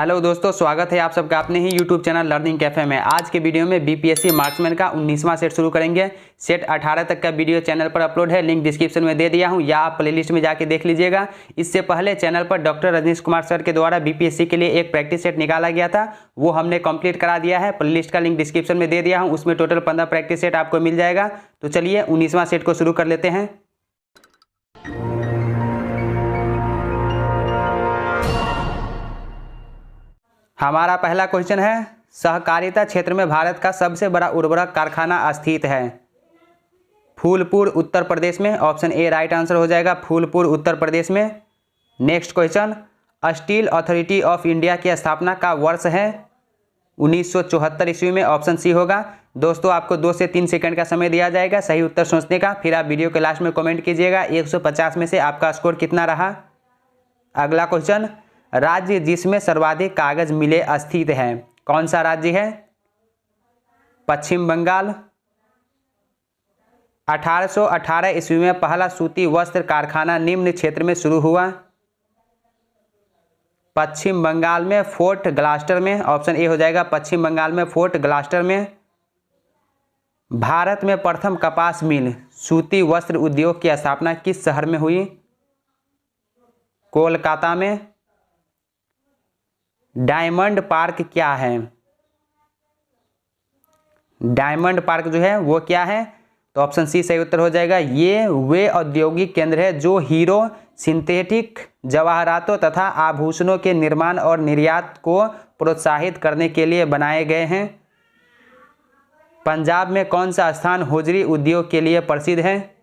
Hello दोस्तों, स्वागत है आप सबका अपने ही यूट्यूब चैनल लर्निंग कैफे में। आज के वीडियो में बीपीएससी मार्क्समैन का 19वां सेट शुरू करेंगे। सेट 18 तक का वीडियो चैनल पर अपलोड है, लिंक डिस्क्रिप्शन में दे दिया हूं या आप प्लेलिस्ट में जाके देख लीजिएगा। इससे पहले चैनल पर डॉक्टर रजनीश कुमार सर के द्वारा बीपीएससी के लिए एक प्रैक्टिस सेट निकाला गया था, वो हमने कंप्लीट करा दिया है। प्लेलिस्ट का लिंक डिस्क्रिप्शन में दे दिया हूँ, उसमें टोटल 15 प्रैक्टिस सेट आपको मिल जाएगा। तो चलिए 19वां सेट को शुरू कर लेते हैं। हमारा पहला क्वेश्चन है, सहकारिता क्षेत्र में भारत का सबसे बड़ा उर्वरक कारखाना स्थित है? फूलपुर उत्तर प्रदेश में। ऑप्शन ए राइट आंसर हो जाएगा, फूलपुर उत्तर प्रदेश में। Next question, steel authority of India की स्थापना का वर्ष है? 1974 ईस्वी में। ऑप्शन सी होगा। दोस्तों आपको 2 से 3 सेकंड का समय दिया जाएगा सही उत्तर सोचने का, फिर आप वीडियो के लास्ट में कमेंट कीजिएगा 150 में से आपका स्कोर कितना रहा। अगला क्वेश्चन, राज्य जिसमें सर्वाधिक कागज मिले स्थित है, कौन सा राज्य है? पश्चिम बंगाल। 1818 ईस्वी में पहला सूती वस्त्र कारखाना निम्न क्षेत्र में शुरू हुआ? पश्चिम बंगाल में फोर्ट ग्लास्टर में। ऑप्शन ए हो जाएगा, पश्चिम बंगाल में फोर्ट ग्लास्टर में। भारत में प्रथम कपास मिल सूती वस्त्र उद्योग की स्थापना किस शहर में हुई? कोलकाता में। डायमंड पार्क क्या है? डायमंड पार्क जो है वो क्या है? तो ऑप्शन सी सही उत्तर हो जाएगा। ये वे औद्योगिक केंद्र है जो हीरो, सिंथेटिक जवाहरातों तथा आभूषणों के निर्माण और निर्यात को प्रोत्साहित करने के लिए बनाए गए हैं। पंजाब में कौन सा स्थान होजरी उद्योग के लिए प्रसिद्ध है?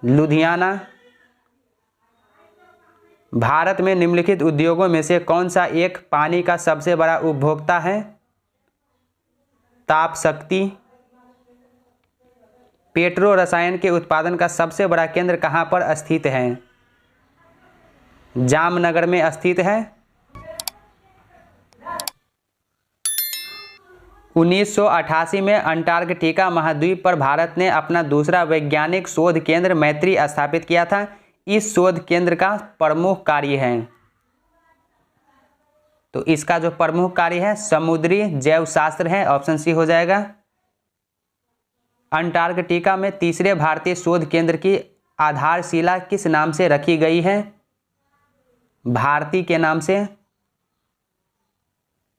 लुधियाना। भारत में निम्नलिखित उद्योगों में से कौन सा एक पानी का सबसे बड़ा उपभोक्ता है? ताप शक्ति। पेट्रो रसायन के उत्पादन का सबसे बड़ा केंद्र कहां पर स्थित है? जामनगर में स्थित है। 1988 में अंटार्कटिका महाद्वीप पर भारत ने अपना दूसरा वैज्ञानिक शोध केंद्र मैत्री स्थापित किया था। इस शोध केंद्र का प्रमुख कार्य है, तो इसका जो प्रमुख कार्य है समुद्री जैवशास्त्र है। ऑप्शन सी हो जाएगा। अंटार्कटिका में तीसरे भारतीय शोध केंद्र की आधारशिला किस नाम से रखी गई है? भारती के नाम से।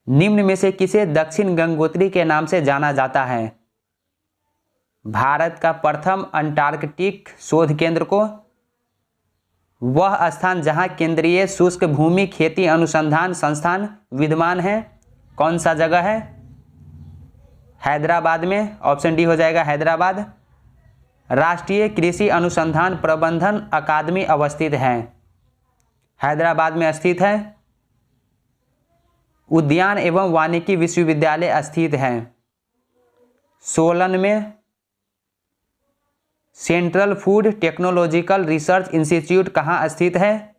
निम्न में से किसे दक्षिण गंगोत्री के नाम से जाना जाता है? भारत का प्रथम अंटार्कटिक शोध केंद्र को। वह स्थान जहां केंद्रीय शुष्क भूमि खेती अनुसंधान संस्थान विद्यमान है, कौन सा जगह है? हैदराबाद में। ऑप्शन डी हो जाएगा, हैदराबाद। राष्ट्रीय कृषि अनुसंधान प्रबंधन अकादमी अवस्थित है, हैदराबाद में स्थित है। उद्यान एवं वानिकी विश्वविद्यालय स्थित है सोलन में। Central food technological research institute कहाँ स्थित है?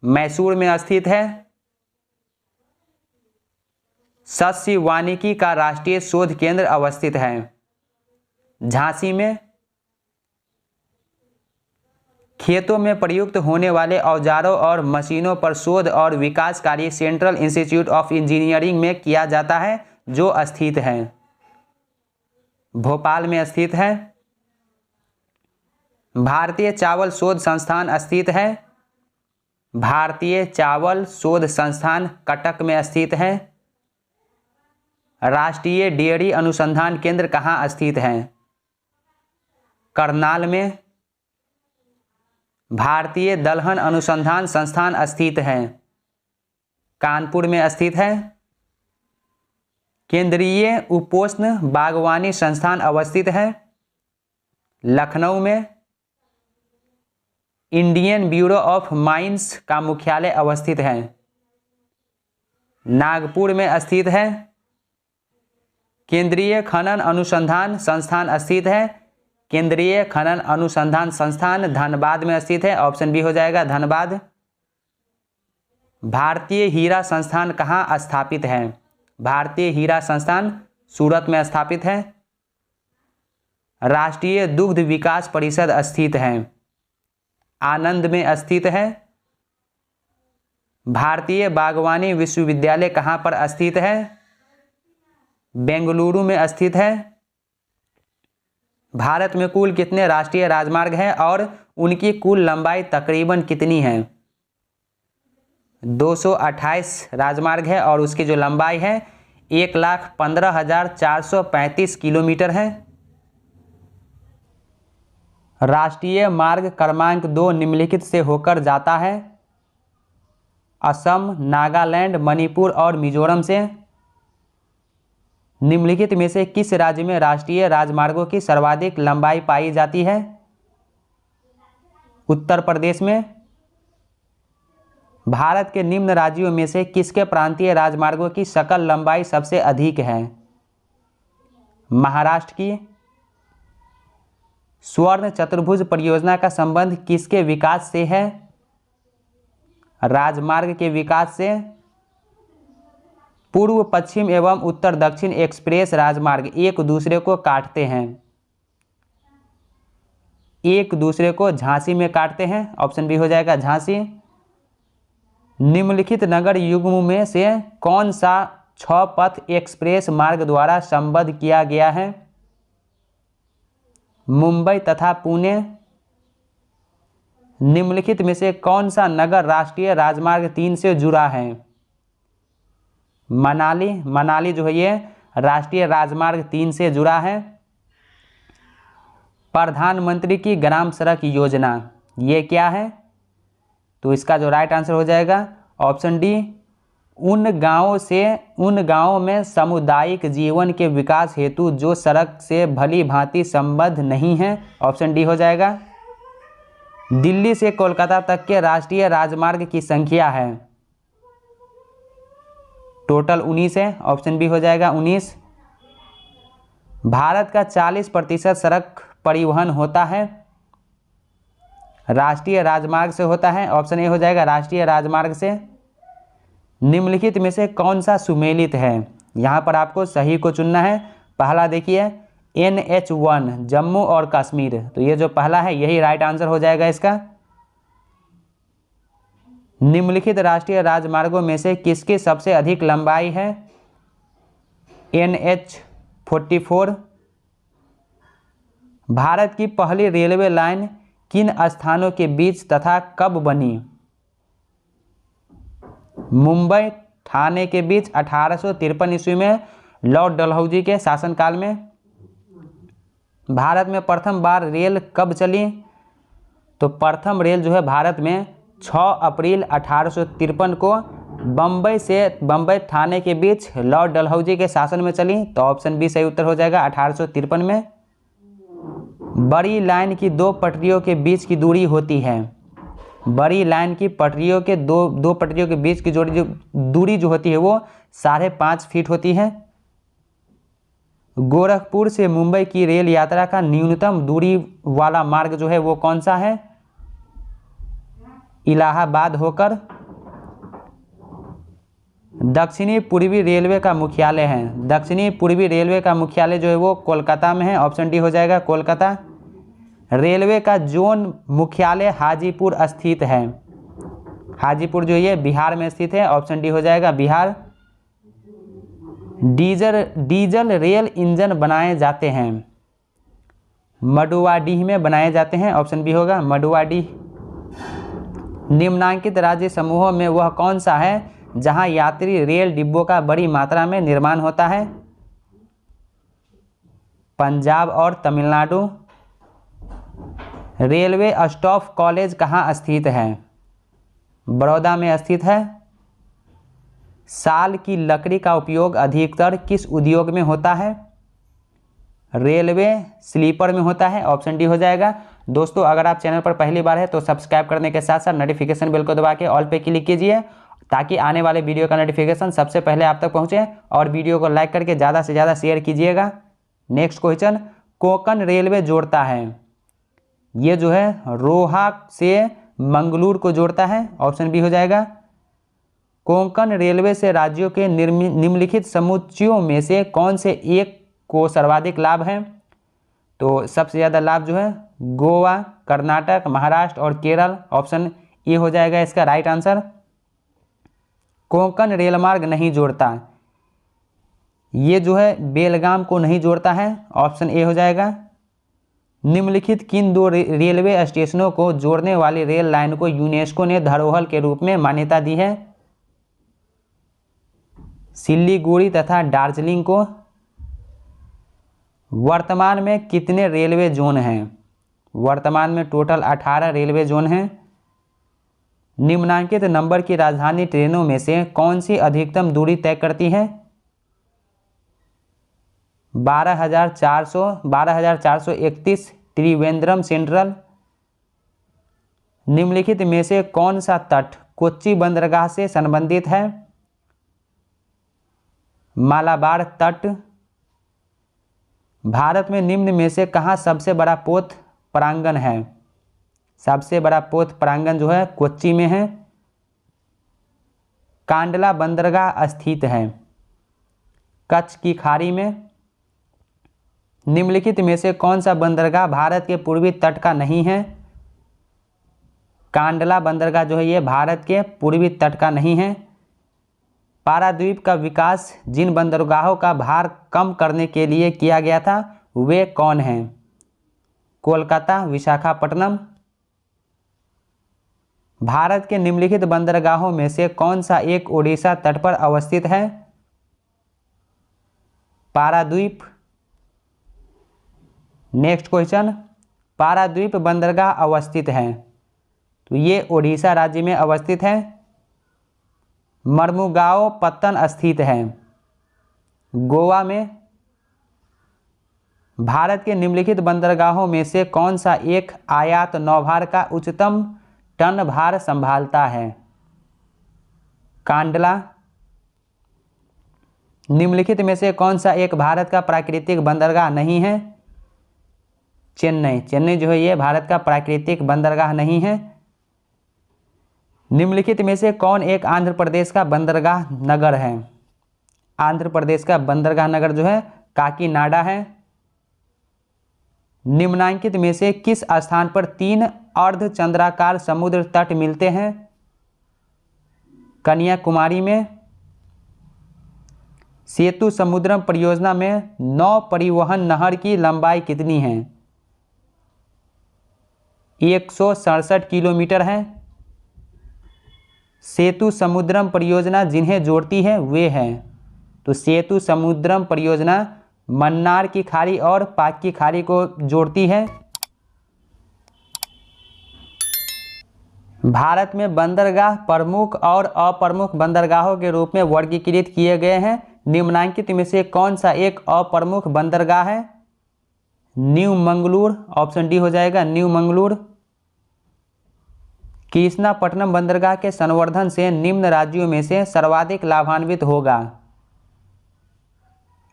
मैसूर में स्थित है। सस्य वानिकी का राष्ट्रीय शोध केंद्र अवस्थित है झांसी में। खेतों में प्रयुक्त होने वाले औजारों और मशीनों पर शोध और विकास कार्य सेंट्रल इंस्टीट्यूट ऑफ इंजीनियरिंग में किया जाता है, जो स्थित है भोपाल में स्थित है। भारतीय चावल शोध संस्थान स्थित है। भारतीय चावल शोध संस्थान कटक में स्थित है। राष्ट्रीय डेयरी अनुसंधान केंद्र कहाँ स्थित है? करनाल में। भारतीय दलहन अनुसंधान संस्थान स्थित है कानपुर में स्थित है। केंद्रीय उपोष्ण बागवानी संस्थान अवस्थित है लखनऊ में। इंडियन ब्यूरो ऑफ माइंस का मुख्यालय अवस्थित है नागपुर में स्थित है। केंद्रीय खनन अनुसंधान संस्थान स्थित है। केंद्रीय खनन अनुसंधान संस्थान धनबाद में स्थित है। ऑप्शन बी हो जाएगा, धनबाद। भारतीय हीरा संस्थान कहाँ स्थापित है? भारतीय हीरा संस्थान सूरत में स्थापित है। राष्ट्रीय दुग्ध विकास परिषद स्थित है आनंद में स्थित है। भारतीय बागवानी विश्वविद्यालय कहाँ पर स्थित है? बेंगलुरु में स्थित है। भारत में कुल कितने राष्ट्रीय राजमार्ग हैं और उनकी कुल लंबाई तकरीबन कितनी है? 228 राजमार्ग है और उसकी जो लंबाई है 1,15,435 किलोमीटर है। राष्ट्रीय मार्ग क्रमांक 2 निम्नलिखित से होकर जाता है? असम, नागालैंड, मणिपुर और मिजोरम से। निम्नलिखित में से किस राज्य में राष्ट्रीय राजमार्गों की सर्वाधिक लंबाई पाई जाती है? उत्तर प्रदेश में। भारत के निम्न राज्यों में से किसके प्रांतीय राजमार्गों की सकल लंबाई सबसे अधिक है? महाराष्ट्र की। स्वर्ण चतुर्भुज परियोजना का संबंध किसके विकास से है? राजमार्ग के विकास से। पूर्व पश्चिम एवं उत्तर दक्षिण एक्सप्रेस राजमार्ग एक दूसरे को काटते हैं। एक दूसरे को झांसी में काटते हैं। ऑप्शन बी हो जाएगा झांसी। निम्नलिखित नगर युग्म में से कौन सा 6 पथ एक्सप्रेस मार्ग द्वारा संबद्ध किया गया है? मुंबई तथा पुणे। निम्नलिखित में से कौन सा नगर राष्ट्रीय राजमार्ग 3 से जुड़ा है? मनाली। मनाली जो है ये राष्ट्रीय राजमार्ग 3 से जुड़ा है। प्रधानमंत्री की ग्राम सड़क योजना ये क्या है? तो इसका जो राइट आंसर हो जाएगा ऑप्शन डी, उन गांवों में सामुदायिक जीवन के विकास हेतु जो सड़क से भली भांति संबद्ध नहीं है। ऑप्शन डी हो जाएगा। दिल्ली से कोलकाता तक के राष्ट्रीय राजमार्ग की संख्या है? टोटल 19 है। ऑप्शन बी हो जाएगा 19। भारत का 40% सड़क परिवहन होता है राष्ट्रीय राजमार्ग से होता है। ऑप्शन ए हो जाएगा राष्ट्रीय राजमार्ग से। निम्नलिखित में से कौन सा सुमेलित है? यहाँ पर आपको सही को चुनना है। पहला देखिए NH1 जम्मू और कश्मीर, तो ये जो पहला है यही राइट आंसर हो जाएगा इसका। निम्नलिखित राष्ट्रीय राजमार्गों में से किसकी सबसे अधिक लंबाई है? NH44। भारत की पहली रेलवे लाइन किन स्थानों के बीच तथा कब बनी? मुंबई ठाणे के बीच 1853 ईस्वी में लॉर्ड डलहौजी के शासनकाल में। भारत में प्रथम बार रेल कब चली? तो प्रथम रेल जो है भारत में 6 अप्रैल 1853 को बम्बई ठाणे के बीच लॉर्ड डलहौजी के शासन में चली। तो ऑप्शन बी सही उत्तर हो जाएगा 1853 में। बड़ी लाइन की 2 पटरियों के बीच की दूरी होती है? बड़ी लाइन की पटरियों के दो पटरियों के बीच की दूरी जो होती है वो 5.5 फीट होती है। गोरखपुर से मुंबई की रेल यात्रा का न्यूनतम दूरी वाला मार्ग जो है वो कौन सा है? इलाहाबाद होकर। दक्षिणी पूर्वी रेलवे का मुख्यालय है? दक्षिणी पूर्वी रेलवे का मुख्यालय जो है वो कोलकाता में है। ऑप्शन डी हो जाएगा कोलकाता। रेलवे का जोन मुख्यालय हाजीपुर स्थित है? हाजीपुर जो ये बिहार में स्थित है। ऑप्शन डी हो जाएगा बिहार। डीजल रेल इंजन बनाए जाते हैं? मडुवाडीह में बनाए जाते हैं। ऑप्शन बी होगा मडुवाडीह। निम्नांकित राज्य समूहों में वह कौन सा है जहां यात्री रेल डिब्बों का बड़ी मात्रा में निर्माण होता है? पंजाब और तमिलनाडु। रेलवे स्टाफ कॉलेज कहाँ स्थित है? बड़ौदा में स्थित है। साल की लकड़ी का उपयोग अधिकतर किस उद्योग में होता है? रेलवे स्लीपर में होता है। ऑप्शन डी हो जाएगा। दोस्तों अगर आप चैनल पर पहली बार है तो सब्सक्राइब करने के साथ साथ नोटिफिकेशन बेल को दबा के ऑल पे क्लिक कीजिए ताकि आने वाले वीडियो का नोटिफिकेशन सबसे पहले आप तक पहुंचे, और वीडियो को लाइक करके ज़्यादा से ज़्यादा शेयर कीजिएगा। नेक्स्ट क्वेश्चन, कोंकण रेलवे जोड़ता है? ये जो है रोहा से मंगलूर को जोड़ता है। ऑप्शन बी हो जाएगा। कोंकण रेलवे से राज्यों के निम्नलिखित समुच्चयों में से कौन से एक को सर्वाधिक लाभ है? तो सबसे ज़्यादा लाभ जो है गोवा, कर्नाटक, महाराष्ट्र और केरल। ऑप्शन ए हो जाएगा इसका राइट आंसर। कोंकण रेलमार्ग नहीं जोड़ता? ये जो है बेलगाम को नहीं जोड़ता है, ऑप्शन ए हो जाएगा। निम्नलिखित किन दो रेलवे स्टेशनों को जोड़ने वाली रेल लाइन को यूनेस्को ने धरोहर के रूप में मान्यता दी है? सिल्लीगुड़ी तथा दार्जिलिंग को। वर्तमान में कितने रेलवे जोन हैं? वर्तमान में टोटल 18 रेलवे जोन हैं। निम्नांकित नंबर की राजधानी ट्रेनों में से कौन सी अधिकतम दूरी तय करती है? 12,431 त्रिवेंद्रम सेंट्रल। निम्नलिखित में से कौन सा तट कोच्चि बंदरगाह से संबंधित है? मालाबार तट। भारत में निम्न में से कहाँ सबसे बड़ा पोत परांगण है? सबसे बड़ा पोत परांगण जो है कोच्चि में है। कांडला बंदरगाह स्थित है कच्छ की खाड़ी में। निम्नलिखित में से कौन सा बंदरगाह भारत के पूर्वी तट का नहीं है? कांडला बंदरगाह जो है ये भारत के पूर्वी तट का नहीं है। पाराद्वीप का विकास जिन बंदरगाहों का भार कम करने के लिए किया गया था वे कौन हैं? कोलकाता, विशाखापट्टनम। भारत के निम्नलिखित बंदरगाहों में से कौन सा एक ओडिशा तट पर अवस्थित है? पाराद्वीप। नेक्स्ट क्वेश्चन, पाराद्वीप बंदरगाह अवस्थित है तो ये ओडिशा राज्य में अवस्थित है। मर्मुगाओ पत्तन स्थित है गोवा में। भारत के निम्नलिखित बंदरगाहों में से कौन सा एक आयात नौभार का उच्चतम टन भार संभालता है? कांडला। निम्नलिखित में से कौन सा एक भारत का प्राकृतिक बंदरगाह नहीं है? चेन्नई। चेन्नई जो है ये भारत का प्राकृतिक बंदरगाह नहीं है। निम्नलिखित में से कौन एक आंध्र प्रदेश का बंदरगाह नगर है? आंध्र प्रदेश का बंदरगाह नगर जो है काकीनाडा है। निम्नांकित में से किस स्थान पर 3 अर्धचंद्राकार समुद्र तट मिलते हैं? कन्याकुमारी में। सेतु समुद्रम परियोजना में नौ परिवहन नहर की लंबाई कितनी है? 167 किलोमीटर है। सेतु समुद्रम परियोजना जिन्हें जोड़ती है वे हैं, तो सेतु समुद्रम परियोजना मन्नार की खाड़ी और पाक की खाड़ी को जोड़ती है। भारत में बंदरगाह प्रमुख और अप्रमुख बंदरगाहों के रूप में वर्गीकृत किए गए हैं। निम्नांकित में से कौन सा एक अप्रमुख बंदरगाह है? न्यू मंगलूर, ऑप्शन डी हो जाएगा न्यू मंगलूर। कृष्णापट्टनम बंदरगाह के संवर्धन से निम्न राज्यों में से सर्वाधिक लाभान्वित होगा?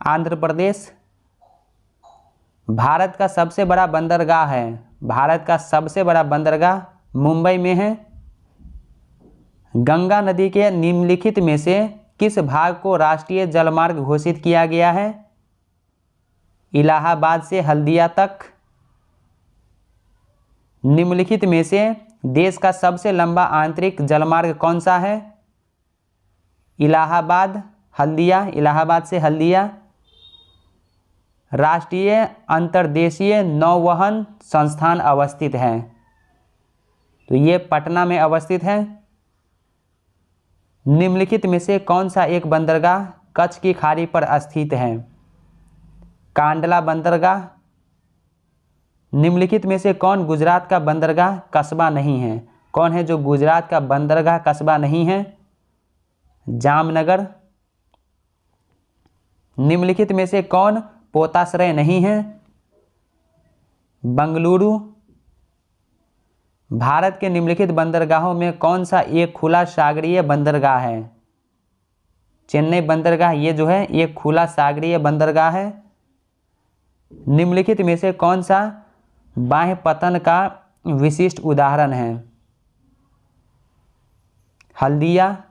आंध्र प्रदेश। भारत का सबसे बड़ा बंदरगाह है, भारत का सबसे बड़ा बंदरगाह मुंबई में है। गंगा नदी के निम्नलिखित में से किस भाग को राष्ट्रीय जलमार्ग घोषित किया गया है? इलाहाबाद से हल्दिया तक। निम्नलिखित में से देश का सबसे लंबा आंतरिक जलमार्ग कौन सा है? इलाहाबाद हल्दिया, इलाहाबाद से हल्दिया। राष्ट्रीय अंतर्देशीय नौवहन संस्थान अवस्थित है, तो ये पटना में अवस्थित है। निम्नलिखित में से कौन सा एक बंदरगाह कच्छ की खाड़ी पर स्थित है? कांडला बंदरगाह। निम्नलिखित में से कौन गुजरात का बंदरगाह कस्बा नहीं है? कौन है जो गुजरात का बंदरगाह कस्बा नहीं है? जामनगर। निम्नलिखित में से कौन पोताश्रय नहीं है? बंगलुरु। भारत के निम्नलिखित बंदरगाहों में कौन सा एक खुला सागरीय बंदरगाह है? चेन्नई बंदरगाह ये जो है एक खुला सागरीय बंदरगाह है। निम्नलिखित में से कौन सा बाह्य पतन का विशिष्ट उदाहरण है? हल्दिया।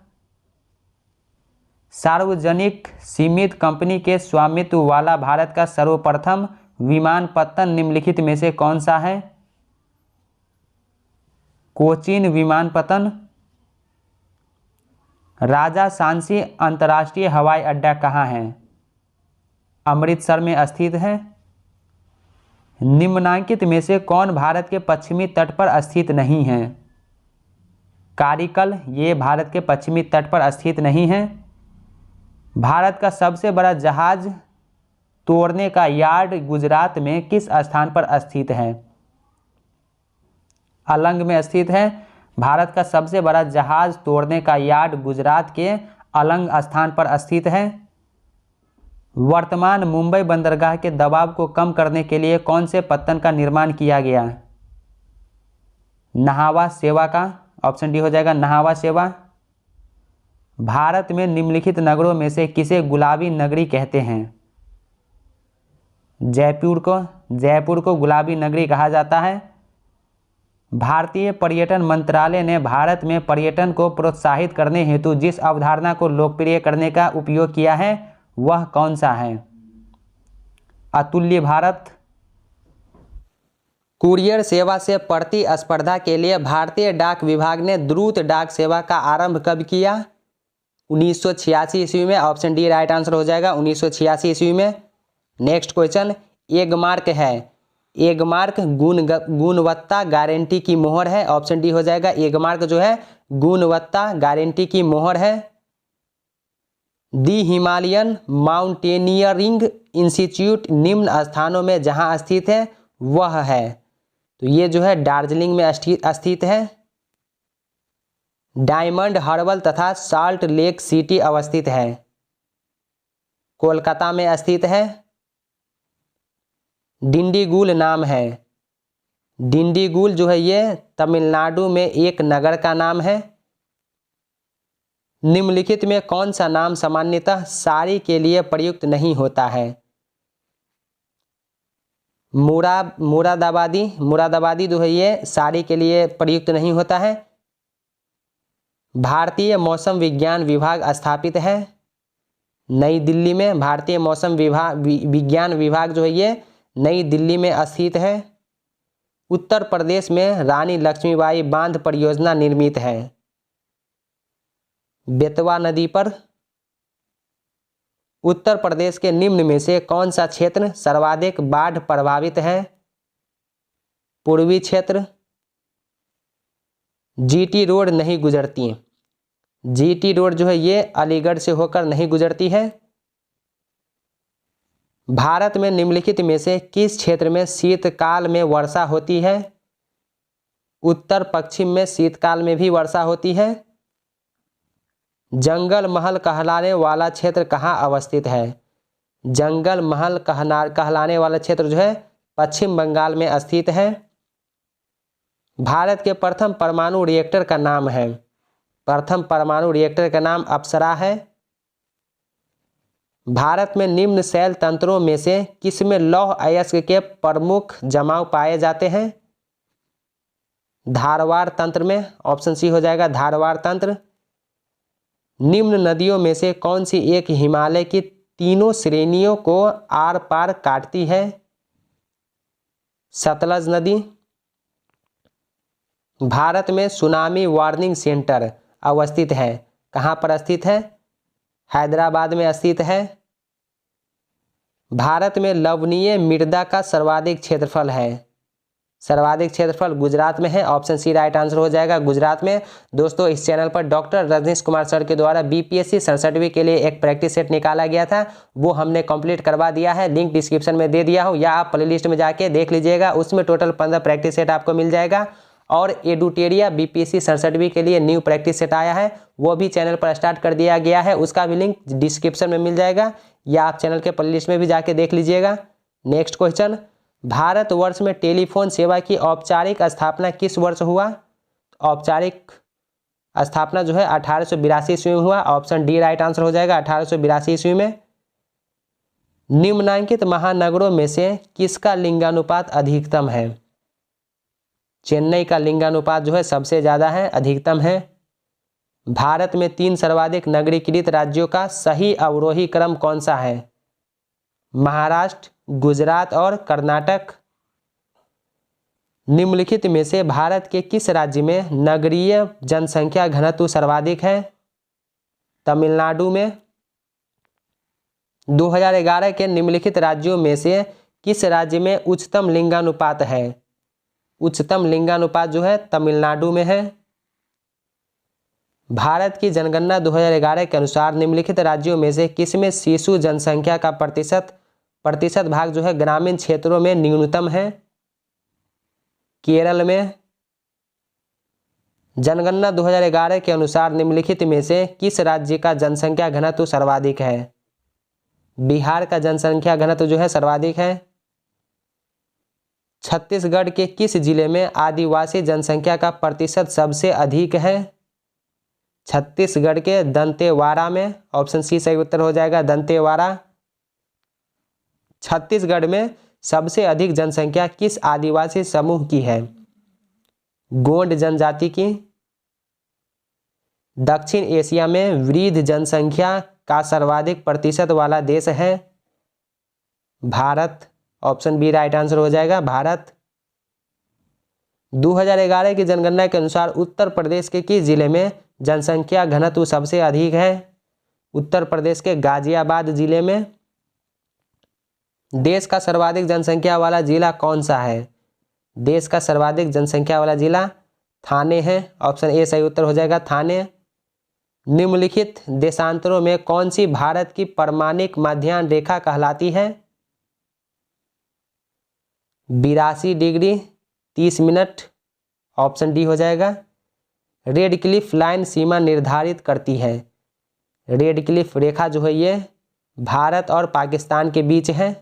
सार्वजनिक सीमित कंपनी के स्वामित्व वाला भारत का सर्वप्रथम विमानपत्तन निम्नलिखित में से कौन सा है? कोचीन विमानपत्तन। राजा सांची अंतर्राष्ट्रीय हवाई अड्डा कहाँ है? अमृतसर में स्थित है। निम्नलिखित में से कौन भारत के पश्चिमी तट पर स्थित नहीं है? कारिकल, ये भारत के पश्चिमी तट पर स्थित नहीं है। भारत का सबसे बड़ा जहाज तोड़ने का यार्ड गुजरात में किस स्थान पर स्थित है? अलंग में स्थित है। भारत का सबसे बड़ा जहाज तोड़ने का यार्ड गुजरात के अलंग स्थान पर स्थित है। वर्तमान मुंबई बंदरगाह के दबाव को कम करने के लिए कौन से पत्तन का निर्माण किया गया? नहावा सेवा का, ऑप्शन डी हो जाएगा नहावा सेवा। भारत में निम्नलिखित नगरों में से किसे गुलाबी नगरी कहते हैं? जयपुर को गुलाबी नगरी कहा जाता है। भारतीय पर्यटन मंत्रालय ने भारत में पर्यटन को प्रोत्साहित करने हेतु जिस अवधारणा को लोकप्रिय करने का उपयोग किया है वह कौन सा है? अतुल्य भारत। कुरियर सेवा से प्रतिस्पर्धा के लिए भारतीय डाक विभाग ने द्रुत डाक सेवा का आरंभ कब किया? 1986 ईस्वी में। ऑप्शन डी राइट आंसर हो जाएगा 1986 ईस्वी में। नेक्स्ट क्वेश्चन, एगमार्क है। एगमार्क गुणवत्ता गारंटी की मोहर है। ऑप्शन डी हो जाएगा एगमार्क जो है गुणवत्ता गारंटी की मोहर है। दी हिमालयन माउंटेनियरिंग इंस्टीट्यूट निम्न स्थानों में जहां स्थित है वह है, तो ये जो है दार्जिलिंग में स्थित है। डायमंड हार्बर तथा साल्ट लेक सिटी अवस्थित है, कोलकाता में स्थित है। डिंडीगुल नाम है। डिंडीगुल जो है ये तमिलनाडु में एक नगर का नाम है। निम्नलिखित में कौन सा नाम सामान्यतः साड़ी के लिए प्रयुक्त नहीं होता है? मुरादाबादी जो है ये साड़ी के लिए प्रयुक्त नहीं होता है। भारतीय मौसम विज्ञान विभाग स्थापित है नई दिल्ली में। भारतीय मौसम विज्ञान विभाग जो है ये नई दिल्ली में स्थित है। उत्तर प्रदेश में रानी लक्ष्मीबाई बांध परियोजना निर्मित है बेतवा नदी पर। उत्तर प्रदेश के निम्न में से कौन सा क्षेत्र सर्वाधिक बाढ़ प्रभावित है? पूर्वी क्षेत्र। जीटी रोड नहीं गुजरती। जीटी रोड जो है ये अलीगढ़ से होकर नहीं गुजरती है। भारत में निम्नलिखित में से किस क्षेत्र में शीतकाल में वर्षा होती है? उत्तर पश्चिम में शीतकाल में भी वर्षा होती है। जंगल महल कहलाने वाला क्षेत्र कहाँ अवस्थित है? जंगल महल कहलाने वाला क्षेत्र जो है पश्चिम बंगाल में स्थित है। भारत के प्रथम परमाणु रिएक्टर का नाम है। प्रथम परमाणु रिएक्टर का नाम अप्सरा है। भारत में निम्न शैल तंत्रों में से किसमें लौह अयस्क के प्रमुख जमाव पाए जाते हैं? धारवाड़ तंत्र में। ऑप्शन सी हो जाएगा धारवाड़ तंत्र। निम्न नदियों में से कौन सी एक हिमालय की तीनों श्रेणियों को आर पार काटती है? सतलज नदी। भारत में सुनामी वार्निंग सेंटर अवस्थित है, कहाँ पर स्थित है? हैदराबाद में स्थित है। भारत में लवणीय मृदा का सर्वाधिक क्षेत्रफल है। सर्वाधिक क्षेत्रफल गुजरात में है। ऑप्शन सी राइट आंसर हो जाएगा गुजरात में। दोस्तों इस चैनल पर डॉक्टर रजनीश कुमार सर के द्वारा बीपीएससी 67वीं के लिए एक प्रैक्टिस सेट निकाला गया था, वो हमने कंप्लीट करवा दिया है। लिंक डिस्क्रिप्शन में दे दिया हूँ या आप प्लेलिस्ट में जाके देख लीजिएगा। उसमें टोटल 15 प्रैक्टिस सेट आपको मिल जाएगा। और एडुटेरिया बीपीएससी 67वीं के लिए न्यू प्रैक्टिस सेट आया है, वो भी चैनल पर स्टार्ट कर दिया गया है। उसका भी लिंक डिस्क्रिप्शन में मिल जाएगा या आप चैनल के प्लेलिस्ट में भी जाके देख लीजिएगा। नेक्स्ट क्वेश्चन, भारतवर्ष में टेलीफोन सेवा की औपचारिक स्थापना किस वर्ष हुआ? औपचारिक स्थापना जो है 1882 ईस्वी में हुआ। ऑप्शन डी राइट आंसर हो जाएगा 1882 ईस्वी में। निम्नांकित महानगरों में से किसका लिंगानुपात अधिकतम है? चेन्नई का लिंगानुपात जो है सबसे ज़्यादा है, अधिकतम है। भारत में 3 सर्वाधिक नगरीकृत राज्यों का सही अवरोही क्रम कौन सा है? महाराष्ट्र, गुजरात और कर्नाटक। निम्नलिखित में से भारत के किस राज्य में नगरीय जनसंख्या घनत्व सर्वाधिक है? तमिलनाडु में। 2011 के निम्नलिखित राज्यों में से किस राज्य में उच्चतम लिंगानुपात है? उच्चतम लिंगानुपात जो है तमिलनाडु में है। भारत की जनगणना 2011 के अनुसार निम्नलिखित राज्यों में से किसमें शिशु जनसंख्या का प्रतिशत भाग जो है ग्रामीण क्षेत्रों में न्यूनतम है? केरल में। जनगणना 2011 के अनुसार निम्नलिखित में से किस राज्य का जनसंख्या घनत्व सर्वाधिक है? बिहार का जनसंख्या घनत्व जो है सर्वाधिक है। छत्तीसगढ़ के किस जिले में आदिवासी जनसंख्या का प्रतिशत सबसे अधिक है? छत्तीसगढ़ के दंतेवाड़ा में। ऑप्शन सी सही उत्तर हो जाएगा, दंतेवाड़ा। छत्तीसगढ़ में सबसे अधिक जनसंख्या किस आदिवासी समूह की है? गोंड जनजाति की। दक्षिण एशिया में वृद्ध जनसंख्या का सर्वाधिक प्रतिशत वाला देश है Bharat. Option B right answer हो जाएगा, भारत। 2011 की जनगणना के अनुसार उत्तर प्रदेश के किस जिले में जनसंख्या घनत्व सबसे अधिक है? उत्तर प्रदेश के गाजियाबाद जिले में। देश का सर्वाधिक जनसंख्या वाला जिला कौन सा है? देश का सर्वाधिक जनसंख्या वाला जिला थाने है। ऑप्शन ए सही उत्तर हो जाएगा, थाने। निम्नलिखित देशांतरों में कौन सी भारत की परमाणिक मध्याह्न रेखा कहलाती है? 82 डिग्री 30 मिनट। ऑप्शन डी हो जाएगा। रेड क्लिफ लाइन सीमा निर्धारित करती है। रेड क्लिफ रेखा जो है ये भारत और पाकिस्तान के बीच है।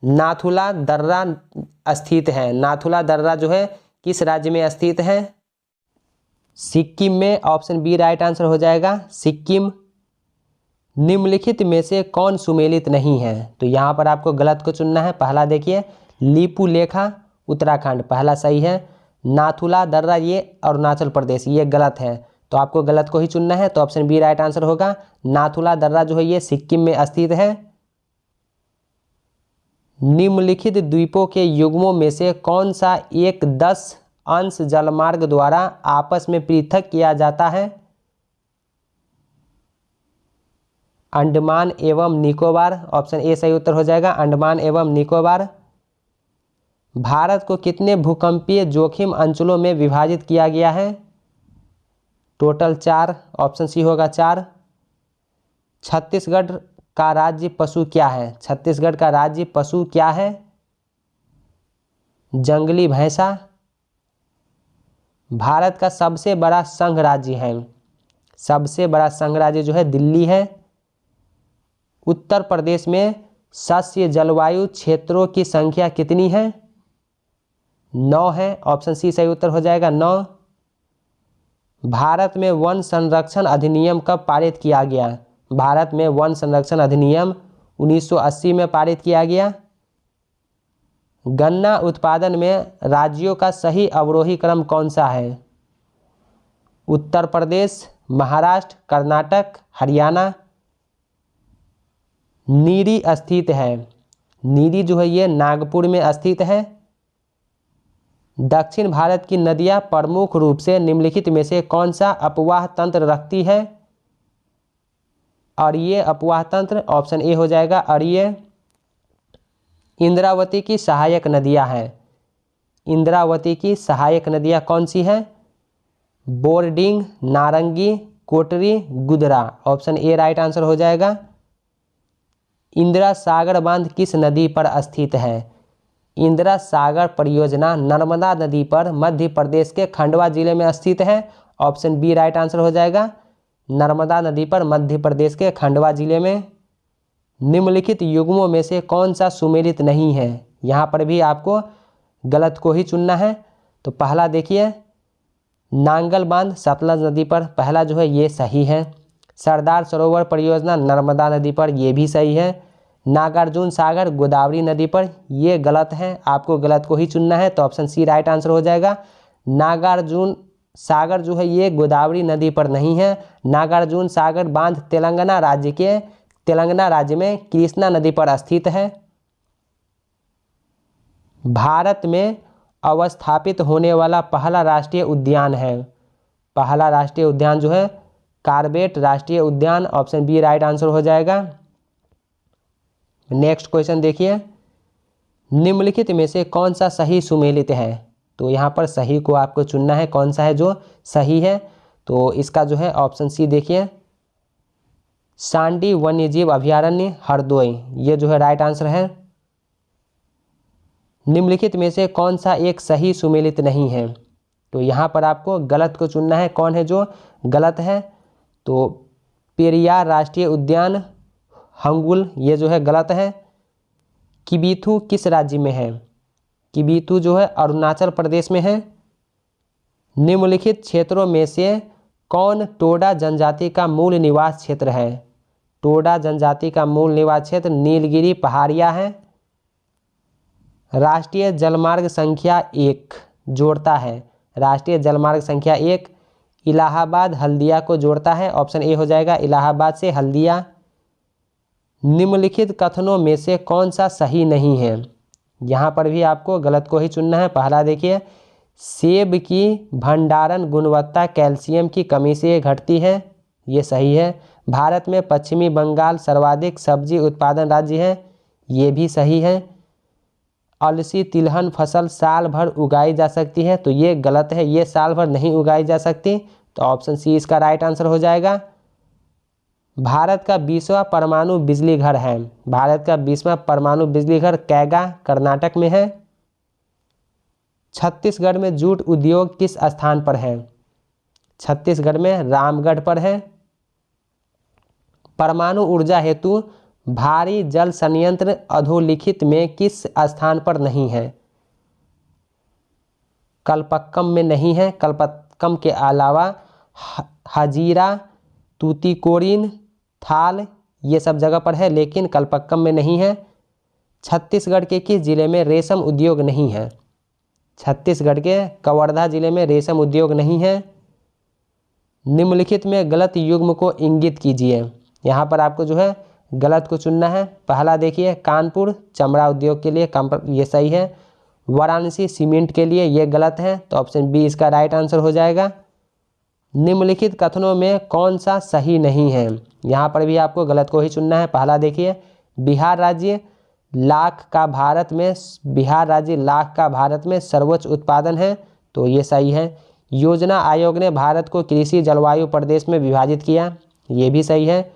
नाथुला दर्रा स्थित है। नाथुला दर्रा जो है किस राज्य में स्थित है? सिक्किम में। ऑप्शन बी राइट आंसर हो जाएगा, सिक्किम। निम्नलिखित में से कौन सुमेलित नहीं है? तो यहाँ पर आपको गलत को चुनना है। पहला देखिए, लिपुलेखा उत्तराखंड, पहला सही है। नाथुला दर्रा ये अरुणाचल प्रदेश, ये गलत है, तो आपको गलत को ही चुनना है। तो ऑप्शन बी राइट आंसर होगा। नाथुला दर्रा जो है ये सिक्किम में स्थित है। निम्नलिखित द्वीपों के युग्मों में से कौन सा एक 10 अंश जलमार्ग द्वारा आपस में पृथक किया जाता है? अंडमान एवं निकोबार। ऑप्शन ए सही उत्तर हो जाएगा, अंडमान एवं निकोबार। भारत को कितने भूकंपीय जोखिम अंचलों में विभाजित किया गया है? टोटल 4। ऑप्शन सी होगा, 4। छत्तीसगढ़ का राज्य पशु क्या है? छत्तीसगढ़ का राज्य पशु क्या है? जंगली भैंसा। भारत का सबसे बड़ा संघ राज्य है। सबसे बड़ा संघ राज्य जो है दिल्ली है। उत्तर प्रदेश में सस्य जलवायु क्षेत्रों की संख्या कितनी है? 9 है। ऑप्शन सी सही उत्तर हो जाएगा, 9। भारत में वन संरक्षण अधिनियम कब पारित किया गया? भारत में वन संरक्षण अधिनियम 1980 में पारित किया गया। गन्ना उत्पादन में राज्यों का सही अवरोही क्रम कौन सा है? उत्तर प्रदेश, महाराष्ट्र, कर्नाटक, हरियाणा। नीरी स्थित है। नीरी जो है ये नागपुर में स्थित है। दक्षिण भारत की नदियां प्रमुख रूप से निम्नलिखित में से कौन सा अपवाह तंत्र रखती है? और ये अपवाह तंत्र ऑप्शन ए हो जाएगा, और ये इंद्रावती की सहायक नदियां हैं। इंद्रावती की सहायक नदियां कौन सी हैं? बोर्डिंग, नारंगी, कोटरी, Gudra. Option A right answer हो जाएगा। इंदिरा सागर बांध किस नदी पर स्थित है? इंदिरा सागर परियोजना नर्मदा नदी पर मध्य प्रदेश के खंडवा जिले में स्थित है। ऑप्शन बी राइट आंसर हो जाएगा, नर्मदा नदी पर मध्य प्रदेश के खंडवा जिले में। निम्नलिखित युग्मों में से कौन सा सुमेलित नहीं है? यहाँ पर भी आपको गलत को ही चुनना है। तो पहला देखिए, नांगल बांध सतलज नदी पर, पहला जो है ये सही है। सरदार सरोवर परियोजना नर्मदा नदी पर, ये भी सही है। नागार्जुन सागर गोदावरी नदी पर, ये गलत है, आपको गलत को ही चुनना है। तो ऑप्शन सी राइट आंसर हो जाएगा। नागार्जुन सागर जो है ये गोदावरी नदी पर नहीं है। नागार्जुन सागर बांध तेलंगाना राज्य में कृष्णा नदी पर स्थित है। भारत में अवस्थापित होने वाला पहला राष्ट्रीय उद्यान है। पहला राष्ट्रीय उद्यान जो है कार्बेट राष्ट्रीय उद्यान, ऑप्शन बी राइट आंसर हो जाएगा। नेक्स्ट क्वेश्चन देखिए, निम्नलिखित में से कौन सा सही सुमेलित है? तो यहाँ पर सही को आपको चुनना है, कौन सा है जो सही है। तो इसका जो है ऑप्शन सी देखिए, सांडी वन्यजीव अभयारण्य हरदोई, ये जो है राइट आंसर है। निम्नलिखित में से कौन सा एक सही सुमेलित नहीं है? तो यहाँ पर आपको गलत को चुनना है, कौन है जो गलत है। तो पेरियार राष्ट्रीय उद्यान हंगुल, ये जो है गलत है। किबीथू किस राज्य में है? किबीथू जो है अरुणाचल प्रदेश में है। निम्नलिखित क्षेत्रों में से कौन टोडा जनजाति का मूल निवास क्षेत्र है? टोडा जनजाति का मूल निवास क्षेत्र नीलगिरी पहाड़िया है। राष्ट्रीय जलमार्ग संख्या 1 जोड़ता है, राष्ट्रीय जलमार्ग संख्या 1 इलाहाबाद हल्दिया को जोड़ता है, ऑप्शन ए हो जाएगा इलाहाबाद से हल्दिया। निम्नलिखित कथनों में से कौन सा सही नहीं है? यहाँ पर भी आपको गलत को ही चुनना है। पहला देखिए, सेब की भंडारण गुणवत्ता कैल्शियम की कमी से घटती है, ये सही है। भारत में पश्चिमी बंगाल सर्वाधिक सब्जी उत्पादन राज्य है, ये भी सही है। अलसी तिलहन फसल साल भर उगाई जा सकती है, तो ये गलत है, ये साल भर नहीं उगाई जा सकती, तो ऑप्शन सी इसका राइट आंसर हो जाएगा। भारत का 20वां परमाणु बिजली घर है, भारत का 20वां परमाणु बिजली घर कैगा कर्नाटक में है। छत्तीसगढ़ में जूट उद्योग किस स्थान पर है? छत्तीसगढ़ में रामगढ़ पर है। परमाणु ऊर्जा हेतु भारी जल संयंत्र अधोलिखित में किस स्थान पर नहीं है? कलपक्कम में नहीं है, कलपक्कम के अलावा हजीरा, तूतीकोरिन, थाल, ये सब जगह पर है, लेकिन कलपक्कम में नहीं है। छत्तीसगढ़ के किस जिले में रेशम उद्योग नहीं है? छत्तीसगढ़ के कवर्धा जिले में रेशम उद्योग नहीं है। निम्नलिखित में गलत युग्म को इंगित कीजिए, यहाँ पर आपको जो है गलत को चुनना है। पहला देखिए, कानपुर चमड़ा उद्योग के लिए ये सही है। वाराणसी सीमेंट के लिए ये गलत है, तो ऑप्शन बी इसका राइट आंसर हो जाएगा। निम्नलिखित कथनों में कौन सा सही नहीं है? यहाँ पर भी आपको गलत को ही चुनना है। पहला देखिए, बिहार राज्य लाख का भारत में सर्वोच्च उत्पादन है, तो ये सही है। योजना आयोग ने भारत को कृषि जलवायु प्रदेश में विभाजित किया, ये भी सही है।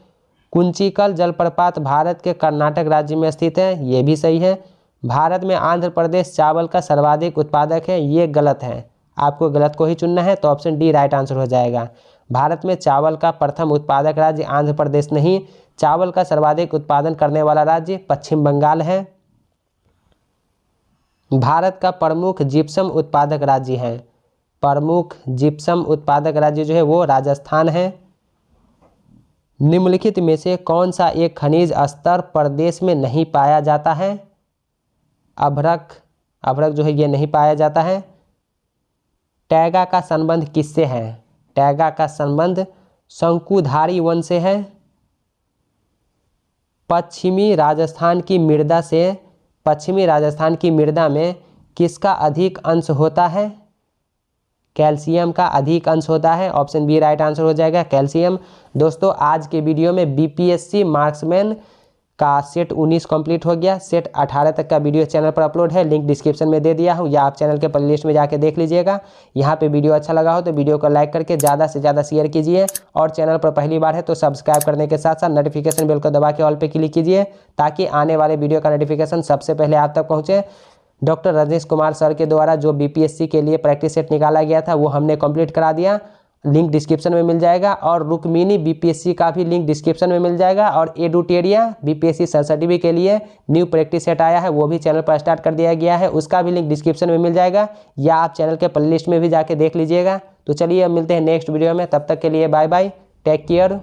कुंचिकल जलप्रपात भारत के कर्नाटक राज्य में स्थित है, ये भी सही है। भारत में आंध्र प्रदेश चावल का सर्वाधिक उत्पादक है, ये गलत है, आपको गलत को ही चुनना है, तो ऑप्शन डी राइट आंसर हो जाएगा। भारत में चावल का प्रथम उत्पादक राज्य आंध्र प्रदेश नहीं, चावल का सर्वाधिक उत्पादन करने वाला राज्य पश्चिम बंगाल है। भारत का प्रमुख जिप्सम उत्पादक राज्य है, प्रमुख जिप्सम उत्पादक राज्य जो है वो राजस्थान है। निम्नलिखित में से कौन सा एक खनिज स्तर प्रदेश में नहीं पाया जाता है? अभ्रक जो है ये नहीं पाया जाता है। टैगा का संबंध किससे है? टैगा का संबंध शंकुधारी वन से है। पश्चिमी राजस्थान की मृदा में किसका अधिक अंश होता है? कैल्शियम का अधिक अंश होता है, ऑप्शन बी राइट आंसर हो जाएगा, कैल्शियम। दोस्तों आज के वीडियो में बीपीएससी मार्क्समैन का सेट 19 कंप्लीट हो गया। सेट 18 तक का वीडियो चैनल पर अपलोड है, लिंक डिस्क्रिप्शन में दे दिया हूँ, या आप चैनल के प्लेलिस्ट में जाके देख लीजिएगा। यहाँ पे वीडियो अच्छा लगा हो तो वीडियो को लाइक करके ज़्यादा से ज़्यादा शेयर कीजिए, और चैनल पर पहली बार है तो सब्सक्राइब करने के साथ साथ नोटिफिकेशन बेल को दबा के ऑल पे क्लिक कीजिए, ताकि आने वाले वीडियो का नोटिफिकेशन सबसे पहले आप तक पहुँचे। डॉक्टर रजनीश कुमार सर के द्वारा जो बीपीएससी के लिए प्रैक्टिस सेट निकाला गया था वो हमने कंप्लीट करा दिया, लिंक डिस्क्रिप्शन में मिल जाएगा। और रुक्मिनी बीपीएससी का भी लिंक डिस्क्रिप्शन में मिल जाएगा। और एडुटेरिया बीपीएससी सरसटीवी के लिए न्यू प्रैक्टिस सेट आया है, वो भी चैनल पर स्टार्ट कर दिया गया है, उसका भी लिंक डिस्क्रिप्शन में मिल जाएगा, या आप चैनल के प्लेलिस्ट में भी जाके देख लीजिएगा। तो चलिए अब मिलते हैं नेक्स्ट वीडियो में, तब तक के लिए बाय बाय, टेक केयर।